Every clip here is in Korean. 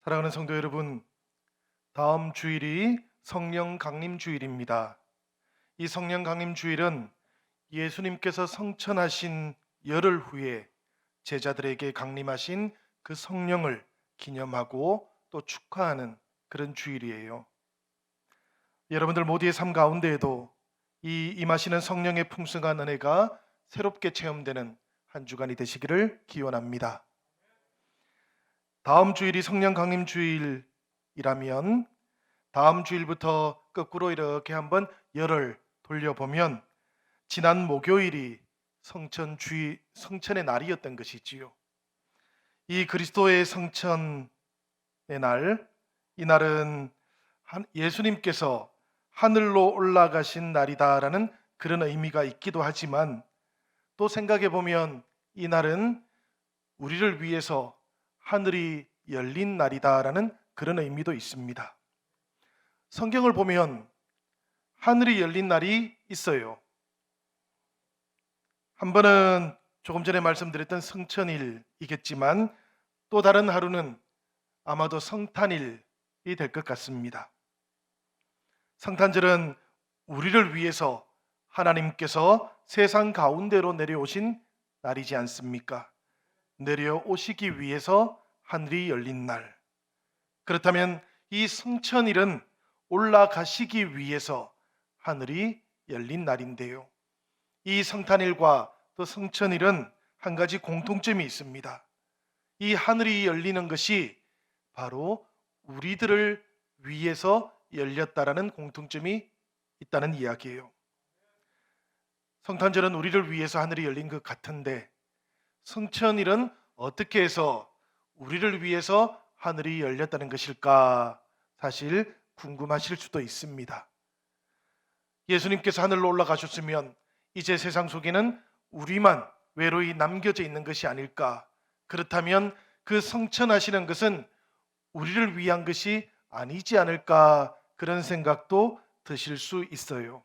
사랑하는 성도 여러분, 다음 주일이 성령 강림 주일입니다. 이 성령 강림 주일은 예수님께서 성천하신 열흘 후에 제자들에게 강림하신 그 성령을 기념하고 또 축하하는 그런 주일이에요. 여러분들 모두의 삶 가운데에도 이 임하시는 성령의 풍성한 은혜가 새롭게 체험되는 한 주간이 되시기를 기원합니다. 다음 주일이 성령 강림 주일이라면 다음 주일부터 거꾸로 이렇게 한번 열을 돌려보면 지난 목요일이 성천의 날이었던 것이지요. 이 그리스도의 성천의 날, 이 날은 예수님께서 하늘로 올라가신 날이다라는 그런 의미가 있기도 하지만 또 생각해 보면 이 날은 우리를 위해서 하늘이 열린 날이다라는 그런 의미도 있습니다. 성경을 보면 하늘이 열린 날이 있어요. 한 번은 조금 전에 말씀드렸던 성천일이겠지만 또 다른 하루는 아마도 성탄일이 될 것 같습니다. 성탄절은 우리를 위해서 하나님께서 세상 가운데로 내려오신 날이지 않습니까? 내려오시기 위해서 하늘이 열린 날. 그렇다면 이 성천일은 올라가시기 위해서 하늘이 열린 날인데요. 이 성탄일과 또 성천일은 한 가지 공통점이 있습니다. 이 하늘이 열리는 것이 바로 우리들을 위해서 열렸다라는 공통점이 있다는 이야기예요. 성탄절은 우리를 위해서 하늘이 열린 것 같은데 성천일은 어떻게 해서 우리를 위해서 하늘이 열렸다는 것일까? 사실 궁금하실 수도 있습니다. 예수님께서 하늘로 올라가셨으면 이제 세상 속에는 우리만 외로이 남겨져 있는 것이 아닐까? 그렇다면 그 성천하시는 것은 우리를 위한 것이 아니지 않을까? 그런 생각도 드실 수 있어요.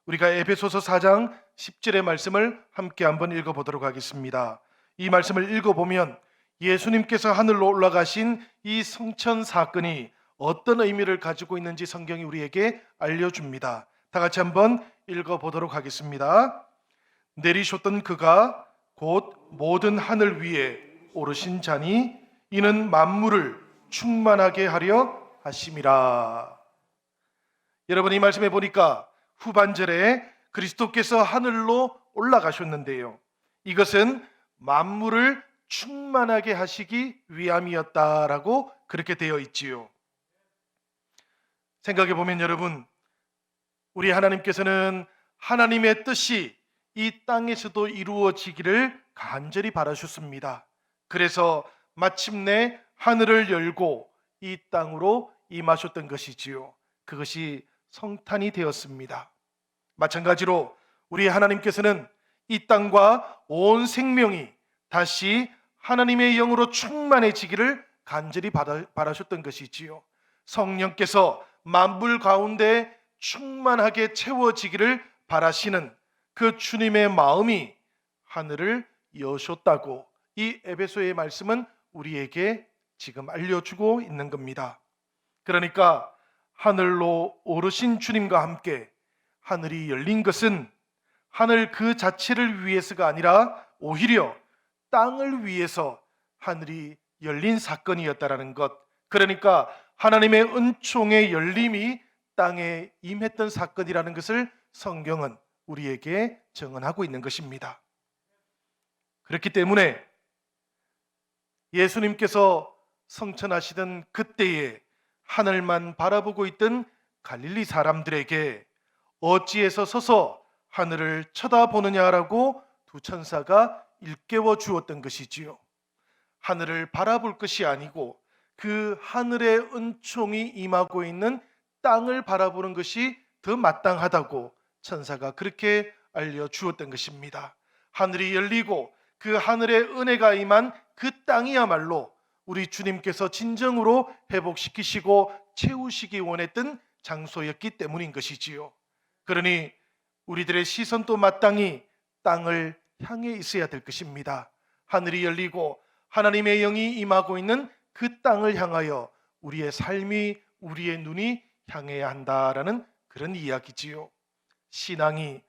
우리가 에베소서 4장 10절의 말씀을 함께 한번 읽어보도록 하겠습니다. 이 말씀을 읽어보면 예수님께서 하늘로 올라가신 이 성천 사건이 어떤 의미를 가지고 있는지 성경이 우리에게 알려줍니다. 다 같이 한번 읽어보도록 하겠습니다. 내리셨던 그가 곧 모든 하늘 위에 오르신 자니 이는 만물을 충만하게 하려 하심이라. 여러분, 이 말씀해 보니까 후반절에 그리스도께서 하늘로 올라가셨는데요, 이것은 만물을 충만하게 하시기 위함이었다라고 그렇게 되어 있지요. 생각해 보면 여러분, 우리 하나님께서는 하나님의 뜻이 이 땅에서도 이루어지기를 간절히 바라셨습니다. 그래서 마침내 하늘을 열고 이 땅으로 임하셨던 것이지요. 그것이 성탄이 되었습니다. 마찬가지로 우리 하나님께서는 이 땅과 온 생명이 다시 하나님의 영으로 충만해지기를 간절히 바라셨던 것이지요. 성령께서 만물 가운데 충만하게 채워지기를 바라시는 그 주님의 마음이 하늘을 여셨다고 이 에베소의 말씀은 우리에게 지금 알려주고 있는 겁니다. 그러니까 하늘로 오르신 주님과 함께 하늘이 열린 것은 하늘 그 자체를 위해서가 아니라 오히려 땅을 위해서 하늘이 열린 사건이었다라는 것. 그러니까 하나님의 은총의 열림이 땅에 임했던 사건이라는 것을 성경은 우리에게 증언하고 있는 것입니다. 그렇기 때문에 예수님께서 성천하시던 그때에 하늘만 바라보고 있던 갈릴리 사람들에게 어찌해서 서서 하늘을 쳐다보느냐라고 두 천사가 일깨워 주었던 것이지요. 하늘을 바라볼 것이 아니고 그 하늘의 은총이 임하고 있는 땅을 바라보는 것이 더 마땅하다고 천사가 그렇게 알려주었던 것입니다. 하늘이 열리고 그 하늘의 은혜가 임한 그 땅이야말로 우리 주님께서 진정으로 회복시키시고 채우시기 원했던 장소였기 때문인 것이지요. 그러니 우리들의 시선도 마땅히 땅을 향해 있어야 될 것입니다. 하늘이 열리고 하나님의 영이 임하고 있는 그 땅을 향하여 우리의 삶이, 우리의 눈이 향해야 한다라는 그런 이야기지요. 신앙이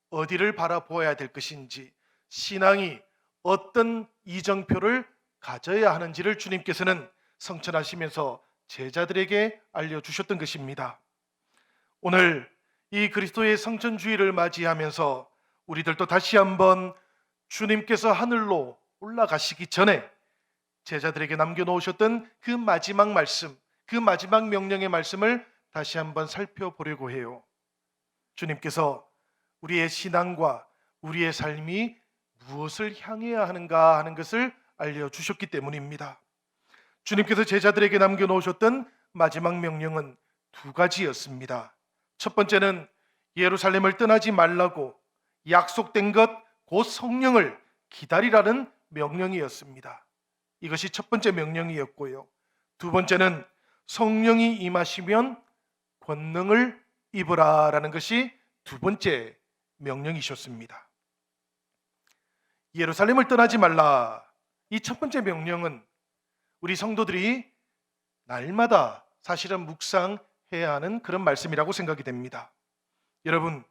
어디를 바라보아야 될 것인지, 신앙이 어떤 이정표를 가져야 하는지를 주님께서는 성천하시면서 제자들에게 알려주셨던 것입니다. 오늘 이 그리스도의 성천주의를 맞이하면서 우리들도 다시 한번 주님께서 하늘로 올라가시기 전에 제자들에게 남겨놓으셨던 그 마지막 말씀, 그 마지막 명령의 말씀을 다시 한번 살펴보려고 해요. 주님께서 우리의 신앙과 우리의 삶이 무엇을 향해야 하는가 하는 것을 알려주셨기 때문입니다. 주님께서 제자들에게 남겨놓으셨던 마지막 명령은 두 가지였습니다. 첫 번째는 예루살렘을 떠나지 말라고 약속된 것, 곧 성령을 기다리라는 명령이었습니다. 이것이 첫 번째 명령이었고요. 두 번째는 성령이 임하시면 권능을 입으라라는 것이 두 번째 명령이셨습니다. 예루살렘을 떠나지 말라. 이 첫 번째 명령은 우리 성도들이 날마다 사실은 묵상해야 하는 그런 말씀이라고 생각이 됩니다. 여러분,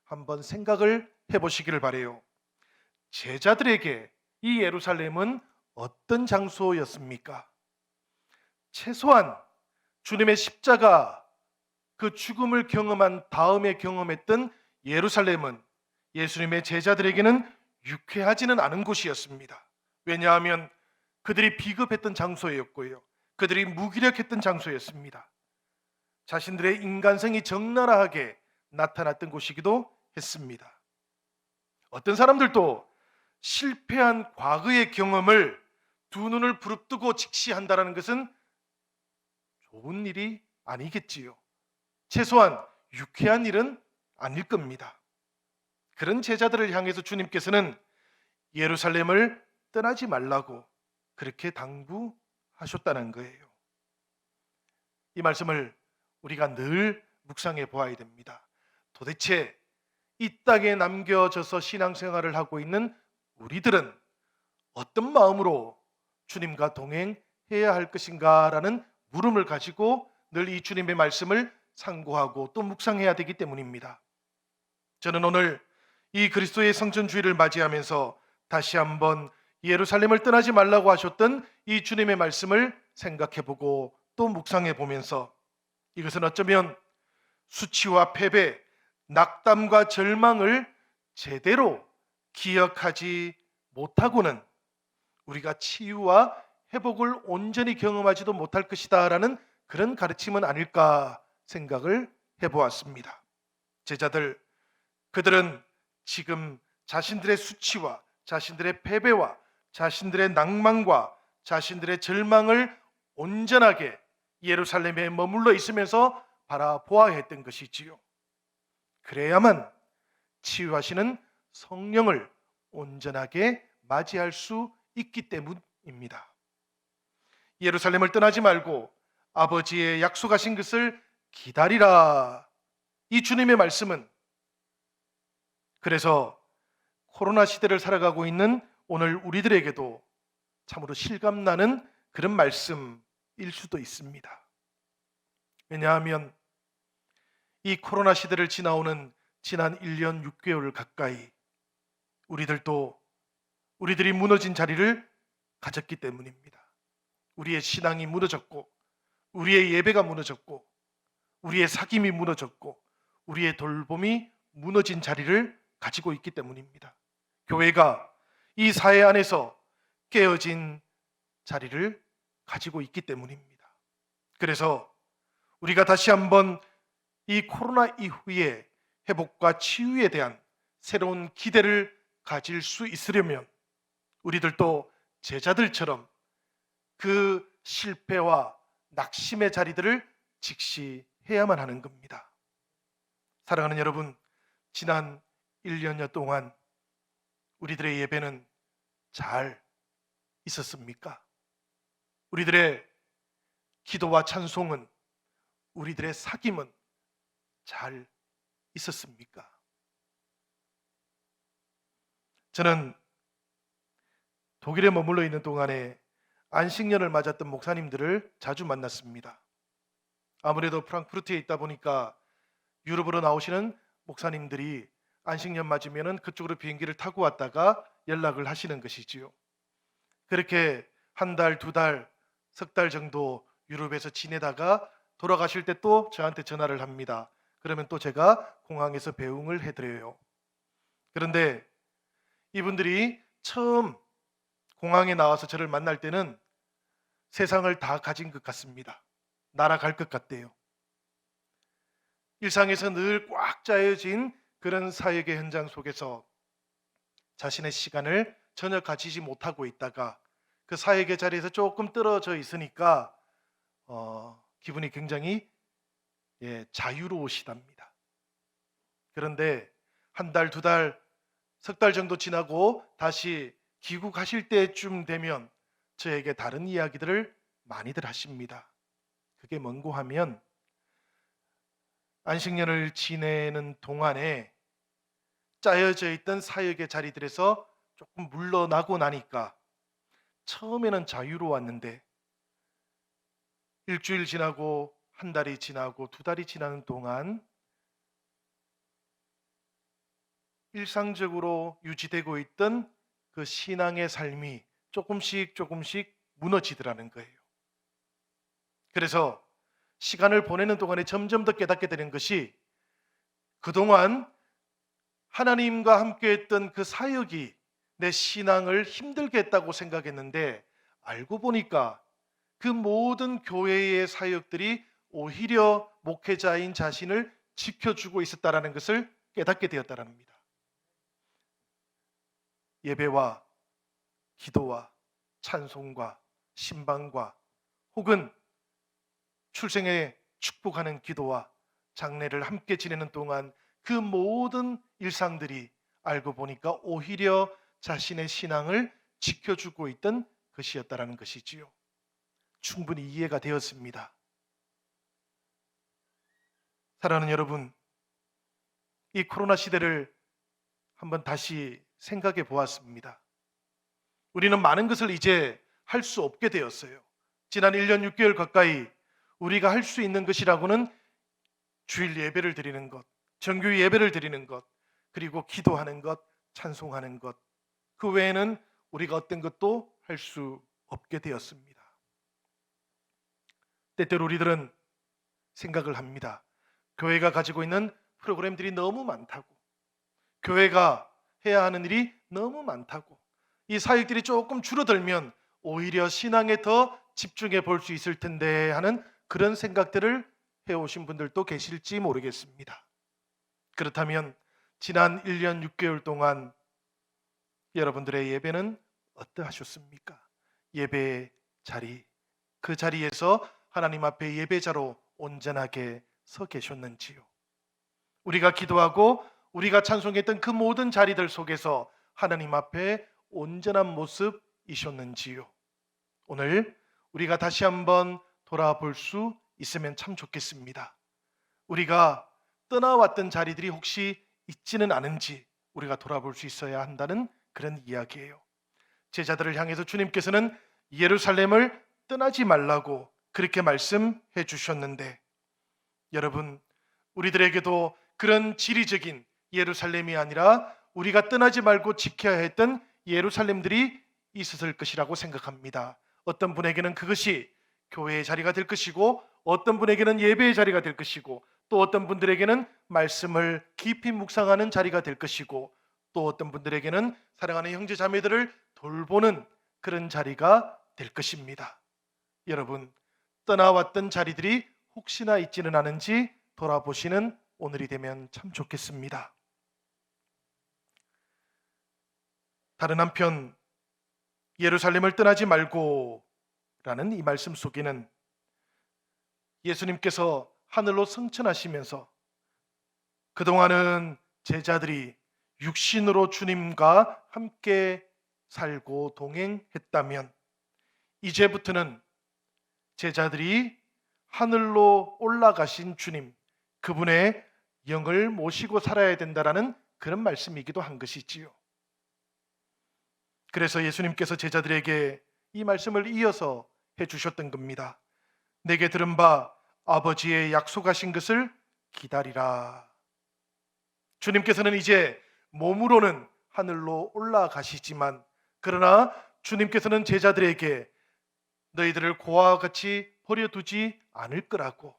한번 생각을 해보시기를 바라요. 제자들에게 이 예루살렘은 어떤 장소였습니까? 최소한 주님의 십자가, 그 죽음을 경험한 다음에 경험했던 예루살렘은 예수님의 제자들에게는 유쾌하지는 않은 곳이었습니다. 왜냐하면 그들이 비겁했던 장소였고요, 그들이 무기력했던 장소였습니다. 자신들의 인간성이 적나라하게 나타났던 곳이기도 했습니다. 어떤 사람들도 실패한 과거의 경험을 두 눈을 부릅뜨고 직시한다는 것은 좋은 일이 아니겠지요. 최소한 유쾌한 일은 아닐 겁니다. 그런 제자들을 향해서 주님께서는 예루살렘을 떠나지 말라고 그렇게 당부하셨다는 거예요. 이 말씀을 우리가 늘 묵상해 보아야 됩니다. 도대체 이 땅에 남겨져서 신앙생활을 하고 있는 우리들은 어떤 마음으로 주님과 동행해야 할 것인가라는 물음을 가지고 늘 이 주님의 말씀을 상고하고 또 묵상해야 되기 때문입니다. 저는 오늘 이 그리스도의 성천주의를 맞이하면서 다시 한번 예루살렘을 떠나지 말라고 하셨던 이 주님의 말씀을 생각해보고 또 묵상해보면서 이것은 어쩌면 수치와 패배, 낙담과 절망을 제대로 기억하지 못하고는 우리가 치유와 회복을 온전히 경험하지도 못할 것이다 라는 그런 가르침은 아닐까 생각을 해보았습니다. 제자들, 그들은 지금 자신들의 수치와 자신들의 패배와 자신들의 낭만과 자신들의 절망을 온전하게 예루살렘에 머물러 있으면서 바라보아야 했던 것이지요. 그래야만 치유하시는 성령을 온전하게 맞이할 수 있기 때문입니다. 예루살렘을 떠나지 말고 아버지의 약속하신 것을 기다리라. 이 주님의 말씀은 그래서 코로나 시대를 살아가고 있는 오늘 우리들에게도 참으로 실감나는 그런 말씀일 수도 있습니다. 왜냐하면 이 코로나 시대를 지나오는 지난 1년 6개월 가까이 우리들이 무너진 자리를 가졌기 때문입니다. 우리의 신앙이 무너졌고, 우리의 예배가 무너졌고, 우리의 사귐이 무너졌고, 우리의 돌봄이 무너진 자리를 가지고 있기 때문입니다. 교회가 이 사회 안에서 깨어진 자리를 가지고 있기 때문입니다. 그래서 우리가 다시 한번 이 코로나 이후의 회복과 치유에 대한 새로운 기대를 가질 수 있으려면 우리들도 제자들처럼 그 실패와 낙심의 자리들을 직시해야만 하는 겁니다. 사랑하는 여러분, 지난 1년여 동안 우리들의 예배는 잘 있었습니까? 우리들의 기도와 찬송은, 우리들의 사귐은 잘 있었습니까? 저는 독일에 머물러 있는 동안에 안식년을 맞았던 목사님들을 자주 만났습니다. 아무래도 프랑크푸르트에 있다 보니까 유럽으로 나오시는 목사님들이 안식년 맞으면은 그쪽으로 비행기를 타고 왔다가 연락을 하시는 것이지요. 그렇게 한 달, 두 달, 석 달 정도 유럽에서 지내다가 돌아가실 때 또 저한테 전화를 합니다. 그러면 또 제가 공항에서 배웅을 해드려요. 그런데 이분들이 처음 공항에 나와서 저를 만날 때는 세상을 다 가진 것 같습니다. 날아갈 것 같대요. 일상에서 늘 꽉 짜여진 그런 사역의 현장 속에서 자신의 시간을 전혀 가지지 못하고 있다가 그 사역의 자리에서 조금 떨어져 있으니까 기분이 굉장히 자유로우시답니다. 그런데 한 달, 두 달, 석 달 정도 지나고 다시 귀국하실 때쯤 되면 저에게 다른 이야기들을 많이들 하십니다. 그게 뭔고 하면 안식년을 지내는 동안에 짜여져 있던 사역의 자리들에서 조금 물러나고 나니까 처음에는 자유로웠는데 일주일 지나고 한 달이 지나고 두 달이 지나는 동안 일상적으로 유지되고 있던 그 신앙의 삶이 조금씩 조금씩 무너지더라는 거예요. 그래서 시간을 보내는 동안에 점점 더 깨닫게 되는 것이 그동안 하나님과 함께 했던 그 사역이 내 신앙을 힘들게 했다고 생각했는데 알고 보니까 그 모든 교회의 사역들이 오히려 목회자인 자신을 지켜주고 있었다라는 것을 깨닫게 되었다는 겁니다. 예배와 기도와 찬송과 신방과 혹은 출생에 축복하는 기도와 장례를 함께 지내는 동안 그 모든 일상들이 알고 보니까 오히려 자신의 신앙을 지켜주고 있던 것이었다라는 것이지요. 충분히 이해가 되었습니다. 사랑하는 여러분, 이 코로나 시대를 한번 다시 생각해 보았습니다. 우리는 많은 것을 이제 할 수 없게 되었어요. 지난 1년 6개월 가까이 우리가 할 수 있는 것이라고는 주일 예배를 드리는 것, 정규 예배를 드리는 것, 그리고 기도하는 것, 찬송하는 것, 그 외에는 우리가 어떤 것도 할 수 없게 되었습니다. 때때로 우리들은 생각을 합니다. 교회가 가지고 있는 프로그램들이 너무 많다고, 교회가 해야 하는 일이 너무 많다고, 이 사역들이 조금 줄어들면 오히려 신앙에 더 집중해 볼 수 있을 텐데 하는 그런 생각들을 해오신 분들도 계실지 모르겠습니다. 그렇다면 지난 1년 6개월 동안 여러분들의 예배는 어떠하셨습니까? 예배의 자리, 그 자리에서 하나님 앞에 예배자로 온전하게 서 계셨는지요? 우리가 기도하고 우리가 찬송했던 그 모든 자리들 속에서 하나님 앞에 온전한 모습이셨는지요? 오늘 우리가 다시 한번 돌아볼 수 있으면 참 좋겠습니다. 우리가 떠나왔던 자리들이 혹시 있지는 않은지 우리가 돌아볼 수 있어야 한다는 그런 이야기예요. 제자들을 향해서 주님께서는 예루살렘을 떠나지 말라고 그렇게 말씀해 주셨는데, 여러분, 우리들에게도 그런 지리적인 예루살렘이 아니라 우리가 떠나지 말고 지켜야 했던 예루살렘들이 있었을 것이라고 생각합니다. 어떤 분에게는 그것이 교회의 자리가 될 것이고, 어떤 분에게는 예배의 자리가 될 것이고, 또 어떤 분들에게는 말씀을 깊이 묵상하는 자리가 될 것이고, 또 어떤 분들에게는 사랑하는 형제 자매들을 돌보는 그런 자리가 될 것입니다. 여러분, 떠나왔던 자리들이 혹시나 있지는 않은지 돌아보시는 오늘이 되면 참 좋겠습니다. 다른 한편 예루살렘을 떠나지 말고 라는 이 말씀 속에는 예수님께서 하늘로 승천하시면서 그동안은 제자들이 육신으로 주님과 함께 살고 동행했다면 이제부터는 제자들이 하늘로 올라가신 주님, 그분의 영을 모시고 살아야 된다라는 그런 말씀이기도 한 것이지요. 그래서 예수님께서 제자들에게 이 말씀을 이어서 해주셨던 겁니다. 내게 들은 바 아버지의 약속하신 것을 기다리라. 주님께서는 이제 몸으로는 하늘로 올라가시지만, 그러나 주님께서는 제자들에게 너희들을 고아와 같이 버려두지 않을 거라고,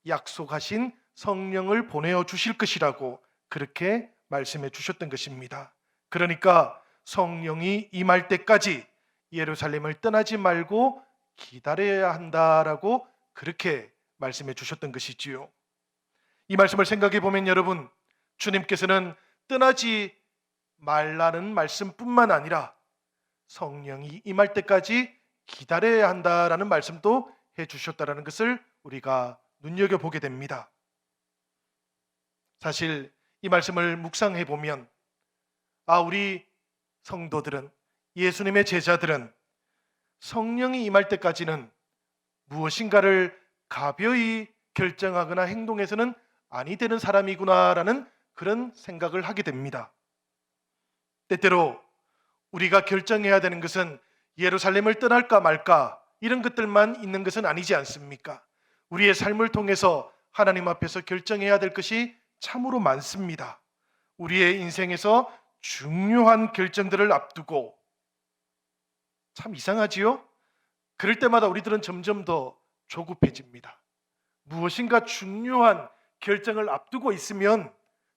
약속하신 성령을 보내어 주실 것이라고 그렇게 말씀해 주셨던 것입니다. 그러니까 성령이 임할 때까지 예루살렘을 떠나지 말고 기다려야 한다라고 그렇게 말씀해 주셨던 것이지요. 이 말씀을 생각해 보면 여러분, 주님께서는 떠나지 말라는 말씀뿐만 아니라 성령이 임할 때까지 기다려야 한다라는 말씀도 해 주셨다라는 것을 우리가 눈여겨보게 됩니다. 사실 이 말씀을 묵상해 보면, 우리 성도들은, 예수님의 제자들은 성령이 임할 때까지는 무엇인가를 가벼이 결정하거나 행동해서는 아니 되는 사람이구나라는 그런 생각을 하게 됩니다. 때때로 우리가 결정해야 되는 것은 예루살렘을 떠날까 말까 이런 것들만 있는 것은 아니지 않습니까? 우리의 삶을 통해서 하나님 앞에서 결정해야 될 것이 참으로 많습니다. 우리의 인생에서 중요한 결정들을 앞두고, 참 이상하지요? 그럴 때마다 우리들은 점점 더 조급해집니다. 무엇인가 중요한 결정을 앞두고 있으면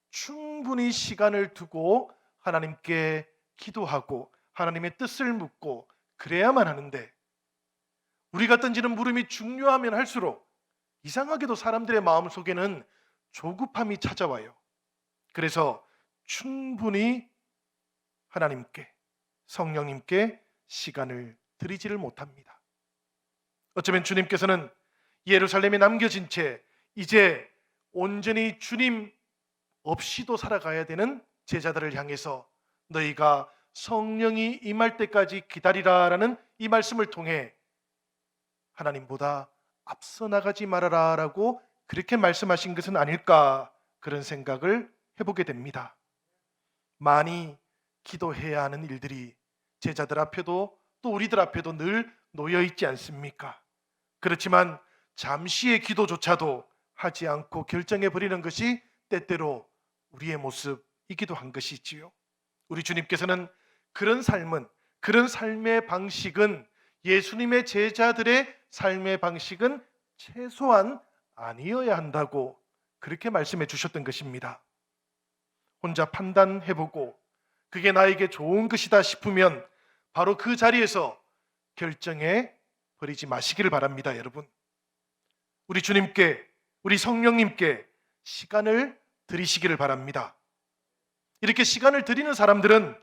충분히 시간을 두고 하나님께 기도하고 하나님의 뜻을 묻고 그래야만 하는데, 우리가 던지는 물음이 중요하면 할수록 이상하게도 사람들의 마음속에는 조급함이 찾아와요. 그래서 충분히 하나님께, 성령님께 시간을 드리지를 못합니다. 어쩌면 주님께서는 예루살렘에 남겨진 채 이제 온전히 주님 없이도 살아가야 되는 제자들을 향해서 너희가 성령이 임할 때까지 기다리라라는 이 말씀을 통해 하나님보다 앞서 나가지 말아라 라고 그렇게 말씀하신 것은 아닐까, 그런 생각을 해보게 됩니다. 많이 기도해야 하는 일들이 제자들 앞에도 또 우리들 앞에도 늘 놓여 있지 않습니까? 그렇지만 잠시의 기도조차도 하지 않고 결정해 버리는 것이 때때로 우리의 모습이기도 한 것이지요. 우리 주님께서는 그런 삶의 방식은, 예수님의 제자들의 삶의 방식은 최소한 아니어야 한다고 그렇게 말씀해 주셨던 것입니다. 혼자 판단해보고 그게 나에게 좋은 것이다 싶으면 바로 그 자리에서 결정해 버리지 마시기를 바랍니다. 여러분, 우리 주님께, 우리 성령님께 시간을 드리시기를 바랍니다. 이렇게 시간을 드리는 사람들은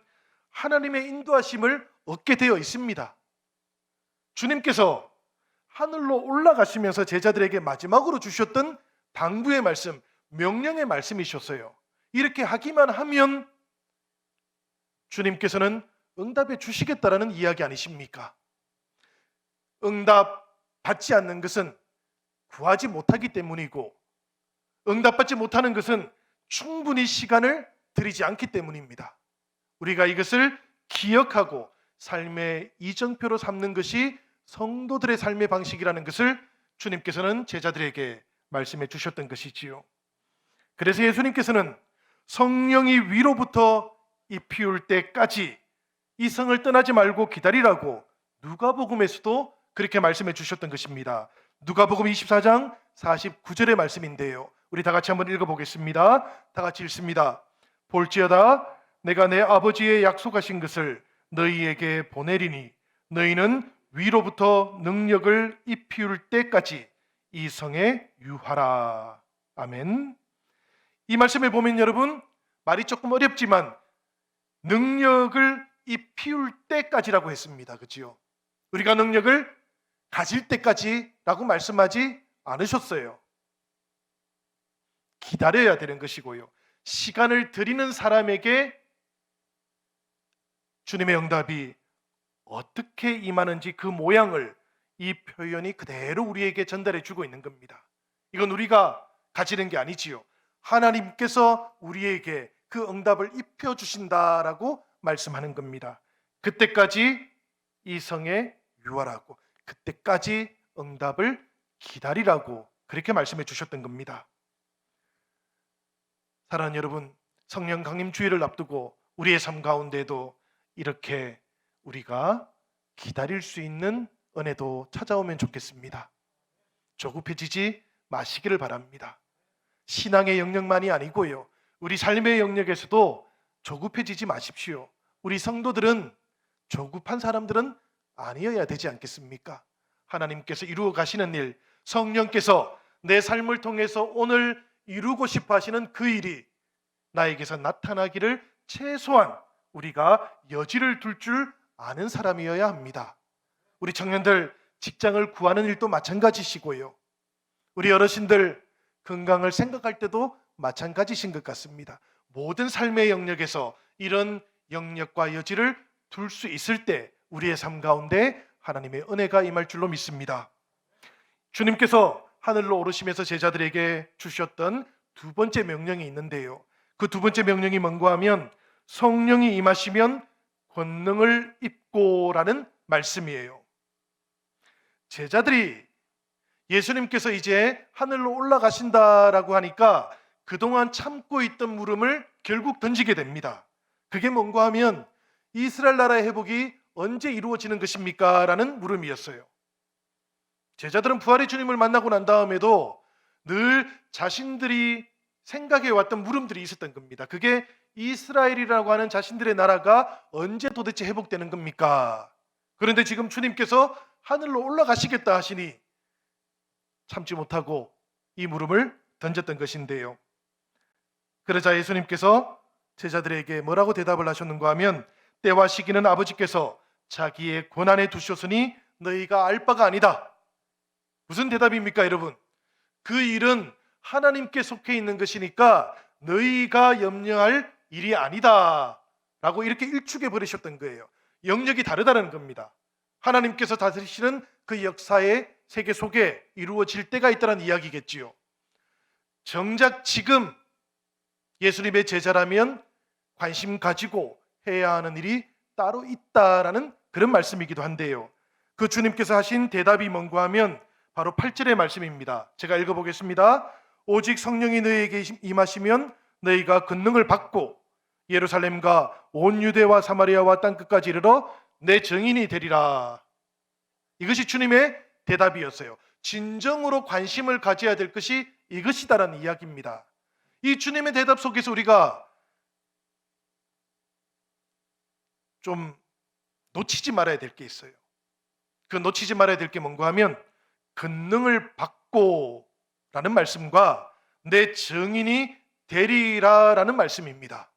하나님의 인도하심을 얻게 되어 있습니다. 주님께서 하늘로 올라가시면서 제자들에게 마지막으로 주셨던 당부의 말씀, 명령의 말씀이셨어요. 이렇게 하기만 하면 주님께서는 응답해 주시겠다라는 이야기 아니십니까? 응답 받지 않는 것은 구하지 못하기 때문이고, 응답받지 못하는 것은 충분히 시간을 들이지 않기 때문입니다. 우리가 이것을 기억하고 삶의 이정표로 삼는 것이 성도들의 삶의 방식이라는 것을 주님께서는 제자들에게 말씀해 주셨던 것이지요. 그래서 예수님께서는 성령이 위로부터 입히울 때까지 이 성을 떠나지 말고 기다리라고 누가복음에서도 그렇게 말씀해 주셨던 것입니다. 누가복음 24장 49절의 말씀인데요, 우리 다 같이 한번 읽어보겠습니다. 다 같이 읽습니다. 볼지어다 내가 내 아버지의 약속하신 것을 너희에게 보내리니 너희는 위로부터 능력을 입히울 때까지 이 성에 유하라. 아멘. 이 말씀을 보면 여러분, 말이 조금 어렵지만 능력을 입히울 때까지라고 했습니다. 그렇죠? 우리가 능력을 가질 때까지라고 말씀하지 않으셨어요. 기다려야 되는 것이고요, 시간을 드리는 사람에게 주님의 응답이 어떻게 임하는지 그 모양을 이 표현이 그대로 우리에게 전달해 주고 있는 겁니다. 이건 우리가 가지는 게 아니지요. 하나님께서 우리에게 그 응답을 입혀 주신다라고 말씀하는 겁니다. 그때까지 이 성에 유하라고, 그때까지 응답을 기다리라고 그렇게 말씀해 주셨던 겁니다. 사랑하는 여러분, 성령 강림 주일을 앞두고 우리의 삶 가운데도 이렇게 우리가 기다릴 수 있는 은혜도 찾아오면 좋겠습니다. 조급해지지 마시기를 바랍니다. 신앙의 영역만이 아니고요, 우리 삶의 영역에서도 조급해지지 마십시오. 우리 성도들은 조급한 사람들은 아니어야 되지 않겠습니까? 하나님께서 이루어 가시는 일, 성령께서 내 삶을 통해서 오늘 이루고 싶어 하시는 그 일이 나에게서 나타나기를 최소한 우리가 여지를 둘 줄 아는 사람이어야 합니다. 우리 청년들 직장을 구하는 일도 마찬가지시고요, 우리 어르신들 건강을 생각할 때도 마찬가지신 것 같습니다. 모든 삶의 영역에서 이런 영역과 여지를 둘 수 있을 때 우리의 삶 가운데 하나님의 은혜가 임할 줄로 믿습니다. 주님께서 하늘로 오르시면서 제자들에게 주셨던 두 번째 명령이 있는데요, 그 두 번째 명령이 뭔가 하면 성령이 임하시면 권능을 입고라는 말씀이에요. 제자들이 예수님께서 이제 하늘로 올라가신다라고 하니까 그동안 참고 있던 물음을 결국 던지게 됩니다. 그게 뭔가 하면 이스라엘 나라의 회복이 언제 이루어지는 것입니까? 라는 물음이었어요. 제자들은 부활의 주님을 만나고 난 다음에도 늘 자신들이 생각해 왔던 물음들이 있었던 겁니다. 그게 이스라엘이라고 하는 자신들의 나라가 언제 도대체 회복되는 겁니까? 그런데 지금 주님께서 하늘로 올라가시겠다 하시니 참지 못하고 이 물음을 던졌던 것인데요, 그러자 예수님께서 제자들에게 뭐라고 대답을 하셨는가 하면 때와 시기는 아버지께서 자기의 권한에 두셨으니 너희가 알 바가 아니다. 무슨 대답입니까 여러분? 그 일은 하나님께 속해 있는 것이니까 너희가 염려할 일이 아니다 라고 이렇게 일축해 버리셨던 거예요. 영역이 다르다는 겁니다. 하나님께서 다스리시는 그 역사의 세계 속에 이루어질 때가 있다는 이야기겠지요. 정작 지금 예수님의 제자라면 관심 가지고 해야 하는 일이 따로 있다라는 그런 말씀이기도 한데요, 그 주님께서 하신 대답이 뭔가 하면 바로 8절의 말씀입니다. 제가 읽어보겠습니다. 오직 성령이 너희에게 임하시면 너희가 권능을 받고 예루살렘과 온 유대와 사마리아와 땅끝까지 이르러 내 증인이 되리라. 이것이 주님의 대답이었어요. 진정으로 관심을 가져야 될 것이 이것이다라는 이야기입니다. 이 주님의 대답 속에서 우리가 좀 놓치지 말아야 될 게 있어요. 그 놓치지 말아야 될 게 뭔가 하면 권능을 받고 라는 말씀과 내 증인이 되리라라는 말씀입니다.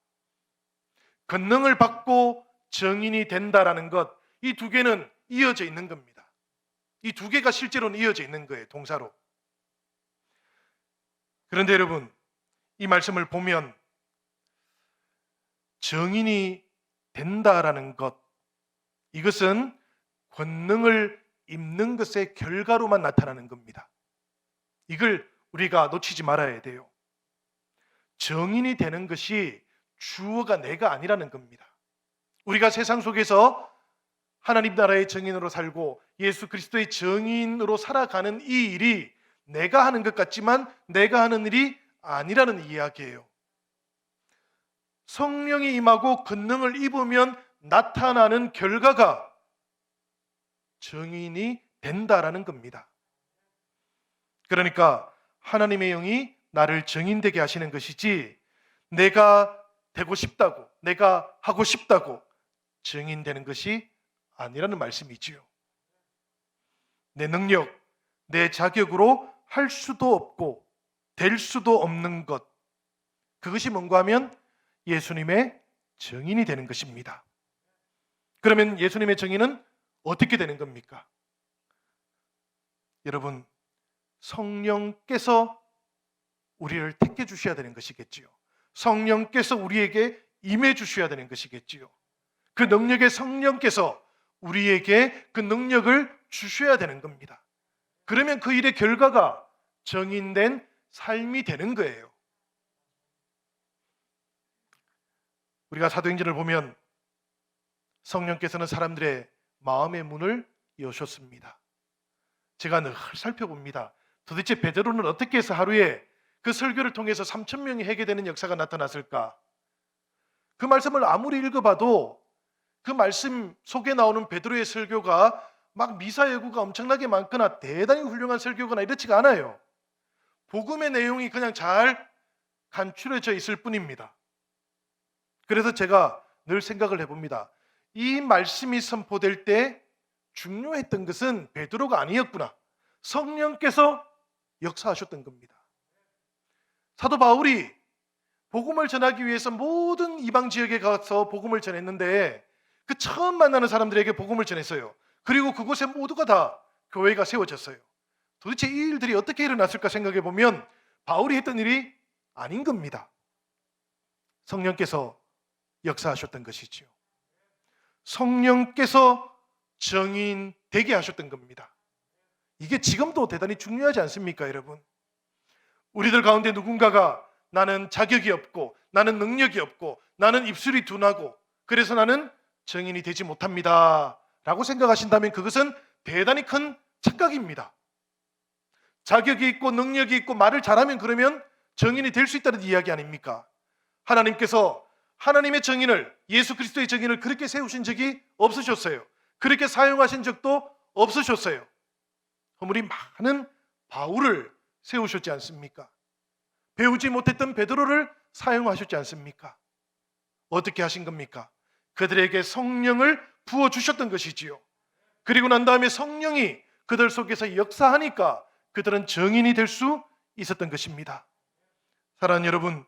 권능을 받고 증인이 된다라는 것, 이 두 개는 이어져 있는 겁니다. 이 두 개가 실제로는 이어져 있는 거예요, 동사로. 그런데 여러분, 이 말씀을 보면 증인이 된다라는 것, 이것은 권능을 입는 것의 결과로만 나타나는 겁니다. 이걸 우리가 놓치지 말아야 돼요. 증인이 되는 것이 주어가 내가 아니라는 겁니다. 우리가 세상 속에서 하나님 나라의 증인으로 살고 예수 그리스도의 증인으로 살아가는 이 일이 내가 하는 것 같지만 내가 하는 일이 아니라는 이야기예요. 성령이 임하고 권능을 입으면 나타나는 결과가 증인이 된다라는 겁니다. 그러니까 하나님의 영이 나를 증인되게 하시는 것이지 내가 되고 싶다고, 내가 하고 싶다고 증인되는 것이 아니라는 말씀이지요. 내 능력, 내 자격으로 할 수도 없고 될 수도 없는 것, 그것이 뭔가 하면 예수님의 증인이 되는 것입니다. 그러면 예수님의 증인은 어떻게 되는 겁니까? 여러분, 성령께서 우리를 택해 주셔야 되는 것이겠지요. 성령께서 우리에게 임해 주셔야 되는 것이겠지요. 그 능력의 성령께서 우리에게 그 능력을 주셔야 되는 겁니다. 그러면 그 일의 결과가 정인된 삶이 되는 거예요. 우리가 사도행전을 보면 성령께서는 사람들의 마음의 문을 여셨습니다. 제가 늘 살펴봅니다. 도대체 베드로는 어떻게 해서 하루에 그 설교를 통해서 3,000명이 회개되는 역사가 나타났을까? 그 말씀을 아무리 읽어봐도 그 말씀 속에 나오는 베드로의 설교가 막 미사여구가 엄청나게 많거나 대단히 훌륭한 설교거나 이렇지가 않아요. 복음의 내용이 그냥 잘 간추려져 있을 뿐입니다. 그래서 제가 늘 생각을 해봅니다. 이 말씀이 선포될 때 중요했던 것은 베드로가 아니었구나. 성령께서 역사하셨던 겁니다. 사도 바울이 복음을 전하기 위해서 모든 이방 지역에 가서 복음을 전했는데 그 처음 만나는 사람들에게 복음을 전했어요. 그리고 그곳에 모두가 다 교회가 세워졌어요. 도대체 이 일들이 어떻게 일어났을까 생각해 보면 바울이 했던 일이 아닌 겁니다. 성령께서 역사하셨던 것이지요. 성령께서 정인 되게 하셨던 겁니다. 이게 지금도 대단히 중요하지 않습니까, 여러분? 우리들 가운데 누군가가 나는 자격이 없고 나는 능력이 없고 나는 입술이 둔하고 그래서 나는 정인이 되지 못합니다 라고 생각하신다면 그것은 대단히 큰 착각입니다. 자격이 있고 능력이 있고 말을 잘하면 그러면 정인이 될 수 있다는 이야기 아닙니까? 하나님께서 하나님의 정인을, 예수 그리스도의 정인을 그렇게 세우신 적이 없으셨어요. 그렇게 사용하신 적도 없으셨어요. 허물이 많은 바울을 세우셨지 않습니까? 배우지 못했던 베드로를 사용하셨지 않습니까? 어떻게 하신 겁니까? 그들에게 성령을 부어주셨던 것이지요. 그리고 난 다음에 성령이 그들 속에서 역사하니까 그들은 정인이 될 수 있었던 것입니다. 사랑하는 여러분,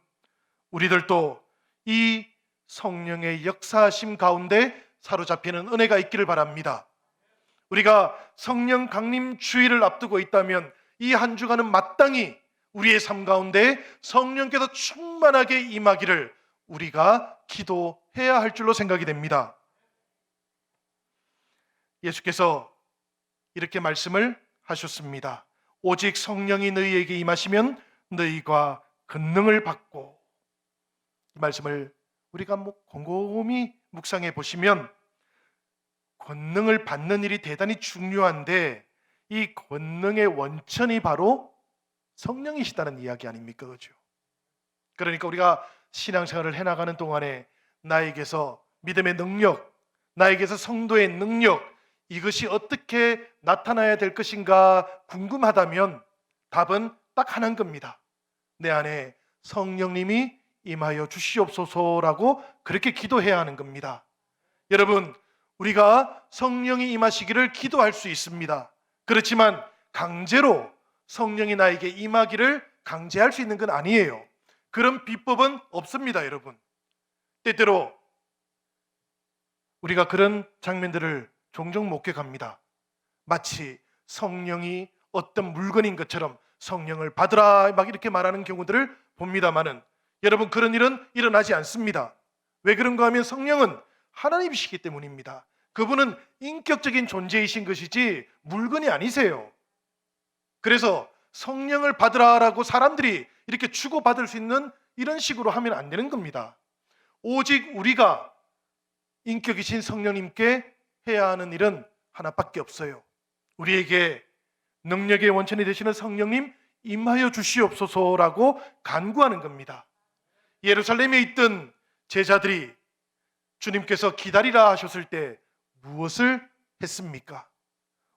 우리들도 이 성령의 역사하심 가운데 사로잡히는 은혜가 있기를 바랍니다. 우리가 성령 강림 주일을 앞두고 있다면 이 한 주간은 마땅히 우리의 삶 가운데 성령께서 충만하게 임하기를 우리가 기도해야 할 줄로 생각이 됩니다. 예수께서 이렇게 말씀을 하셨습니다. 오직 성령이 너희에게 임하시면 너희가 권능을 받고, 이 말씀을 우리가 곰곰이 묵상해 보시면 권능을 받는 일이 대단히 중요한데 이 권능의 원천이 바로 성령이시다는 이야기 아닙니까? 그죠? 그러니까 우리가 신앙생활을 해나가는 동안에 나에게서 믿음의 능력, 나에게서 성도의 능력, 이것이 어떻게 나타나야 될 것인가 궁금하다면 답은 딱 하나인 겁니다. 내 안에 성령님이 임하여 주시옵소서라고 그렇게 기도해야 하는 겁니다. 여러분, 우리가 성령이 임하시기를 기도할 수 있습니다. 그렇지만 강제로 성령이 나에게 임하기를 강제할 수 있는 건 아니에요. 그런 비법은 없습니다, 여러분. 때때로 우리가 그런 장면들을 종종 목격합니다. 마치 성령이 어떤 물건인 것처럼 성령을 받으라 막 이렇게 말하는 경우들을 봅니다만은 여러분, 그런 일은 일어나지 않습니다. 왜 그런가 하면 성령은 하나님이시기 때문입니다. 그분은 인격적인 존재이신 것이지 물건이 아니세요. 그래서 성령을 받으라라고 사람들이 이렇게 주고받을 수 있는 이런 식으로 하면 안 되는 겁니다. 오직 우리가 인격이신 성령님께 해야 하는 일은 하나밖에 없어요. 우리에게 능력의 원천이 되시는 성령님 임하여 주시옵소서라고 간구하는 겁니다. 예루살렘에 있던 제자들이 주님께서 기다리라 하셨을 때 무엇을 했습니까?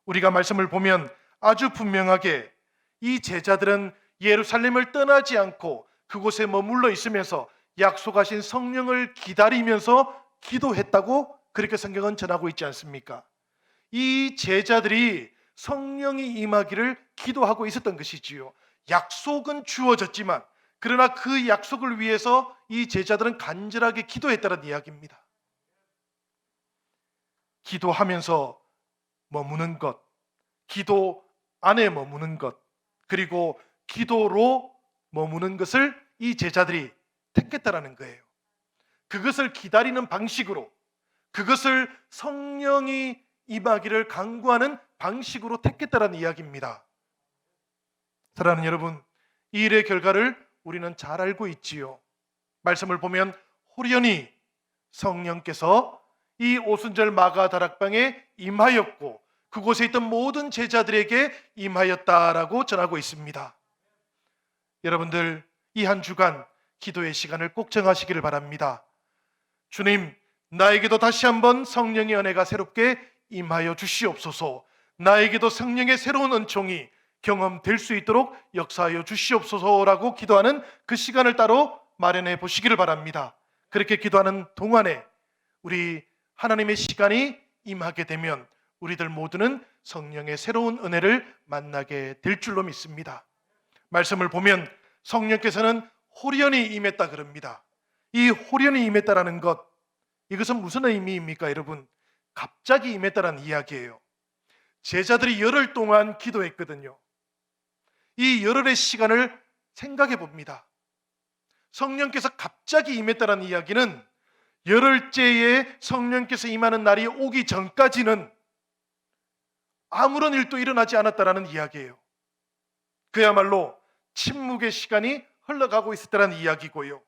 우리가 말씀을 보면 아주 분명하게 이 제자들은 예루살렘을 떠나지 않고 그곳에 머물러 있으면서 약속하신 성령을 기다리면서 기도했다고 그렇게 성경은 전하고 있지 않습니까? 이 제자들이 성령이 임하기를 기도하고 있었던 것이지요. 약속은 주어졌지만 그러나 그 약속을 위해서 이 제자들은 간절하게 기도했다는 이야기입니다. 기도하면서 머무는 것, 기도 안에 머무는 것, 그리고 기도로 머무는 것을 이 제자들이 택했다라는 거예요. 그것을 기다리는 방식으로, 그것을 성령이 임하기를 간구하는 방식으로 택했다라는 이야기입니다. 사랑하는 여러분, 이 일의 결과를 우리는 잘 알고 있지요. 말씀을 보면 호련히 성령께서 이 오순절 마가 다락방에 임하였고 그곳에 있던 모든 제자들에게 임하였다라고 전하고 있습니다. 여러분들, 이 한 주간 기도의 시간을 꼭 정하시기를 바랍니다. 주님, 나에게도 다시 한번 성령의 은혜가 새롭게 임하여 주시옵소서. 나에게도 성령의 새로운 은총이 경험될 수 있도록 역사하여 주시옵소서라고 기도하는 그 시간을 따로 마련해 보시기를 바랍니다. 그렇게 기도하는 동안에 우리 하나님의 시간이 임하게 되면 우리들 모두는 성령의 새로운 은혜를 만나게 될 줄로 믿습니다. 말씀을 보면 성령께서는 호련히 임했다 그럽니다. 이 호련히 임했다라는 것, 이것은 무슨 의미입니까, 여러분? 갑자기 임했다라는 이야기예요. 제자들이 열흘 동안 기도했거든요. 이 열흘의 시간을 생각해 봅니다. 성령께서 갑자기 임했다라는 이야기는 열흘째에 성령께서 임하는 날이 오기 전까지는 아무런 일도 일어나지 않았다라는 이야기예요. 그야말로 침묵의 시간이 흘러가고 있었다는 이야기고요.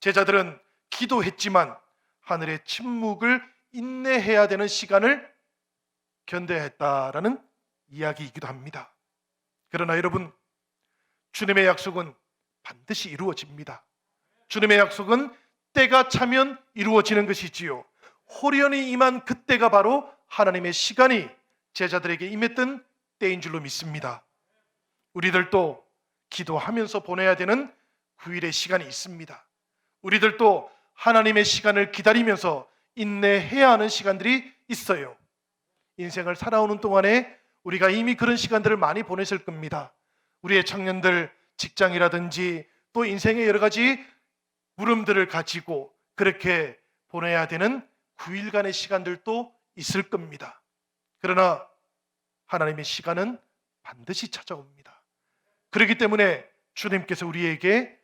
제자들은 기도했지만 하늘의 침묵을 인내해야 되는 시간을 견뎌야 했다라는 이야기이기도 합니다. 그러나 여러분, 주님의 약속은 반드시 이루어집니다. 주님의 약속은 때가 차면 이루어지는 것이지요. 호련히 임한 그때가 바로 하나님의 시간이 제자들에게 임했던 때인 줄로 믿습니다. 우리들도 기도하면서 보내야 되는 9일의 시간이 있습니다. 우리들도 하나님의 시간을 기다리면서 인내해야 하는 시간들이 있어요. 인생을 살아오는 동안에 우리가 이미 그런 시간들을 많이 보냈을 겁니다. 우리의 청년들, 직장이라든지 또 인생의 여러 가지 물음들을 가지고 그렇게 보내야 되는 9일간의 시간들도 있을 겁니다. 그러나 하나님의 시간은 반드시 찾아옵니다. 그렇기 때문에 주님께서 우리에게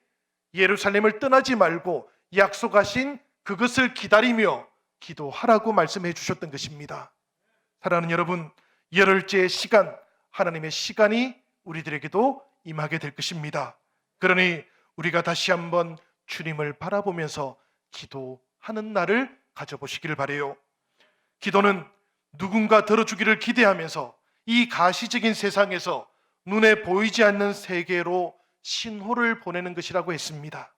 예루살렘을 떠나지 말고 약속하신 그것을 기다리며 기도하라고 말씀해 주셨던 것입니다. 사랑하는 여러분, 열흘째의 시간, 하나님의 시간이 우리들에게도 임하게 될 것입니다. 그러니 우리가 다시 한번 주님을 바라보면서 기도하는 날을 가져보시기를 바라요. 기도는 누군가 들어주기를 기대하면서 이 가시적인 세상에서 눈에 보이지 않는 세계로 신호를 보내는 것이라고 했습니다.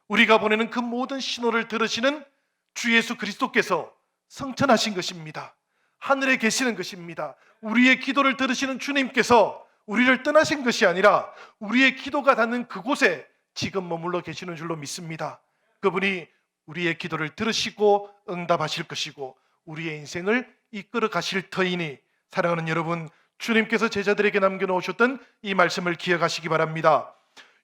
우리가 보내는 그 모든 신호를 들으시는 주 예수 그리스도께서 성천하신 것입니다. 하늘에 계시는 것입니다. 우리의 기도를 들으시는 주님께서 우리를 떠나신 것이 아니라 우리의 기도가 닿는 그곳에 지금 머물러 계시는 줄로 믿습니다. 그분이 우리의 기도를 들으시고 응답하실 것이고 우리의 인생을 이끌어 가실 터이니, 사랑하는 여러분, 주님께서 제자들에게 남겨놓으셨던 이 말씀을 기억하시기 바랍니다.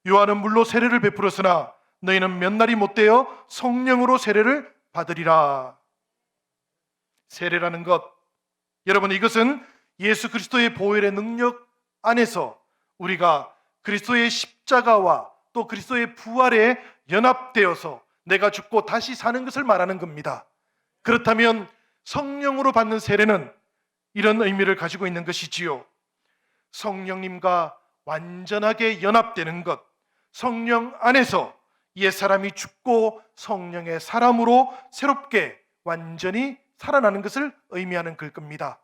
요한은 물로 세례를 베풀었으나 너희는 몇 날이 못되어 성령으로 세례를 받으리라. 세례라는 것, 여러분, 이것은 예수 그리스도의 보혈의 능력 안에서 우리가 그리스도의 십자가와 또 그리스도의 부활에 연합되어서 내가 죽고 다시 사는 것을 말하는 겁니다. 그렇다면 성령으로 받는 세례는 이런 의미를 가지고 있는 것이지요. 성령님과 완전하게 연합되는 것, 성령 안에서 옛사람이 죽고 성령의 사람으로 새롭게 완전히 살아나는 것을 의미하는 글 겁니다.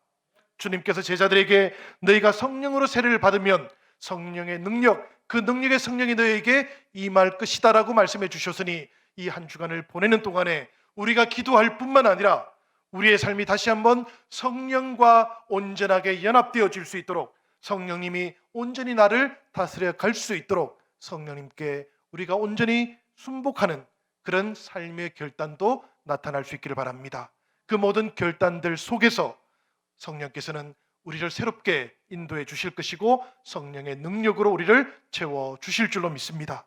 주님께서 제자들에게 너희가 성령으로 세례를 받으면 성령의 능력, 그 능력의 성령이 너희에게 임할 것이다 라고 말씀해 주셨으니 이 한 주간을 보내는 동안에 우리가 기도할 뿐만 아니라 우리의 삶이 다시 한번 성령과 온전하게 연합되어질 수 있도록, 성령님이 온전히 나를 다스려 갈 수 있도록 성령님께 우리가 온전히 순복하는 그런 삶의 결단도 나타날 수 있기를 바랍니다. 그 모든 결단들 속에서 성령께서는 우리를 새롭게 인도해 주실 것이고 성령의 능력으로 우리를 채워 주실 줄로 믿습니다.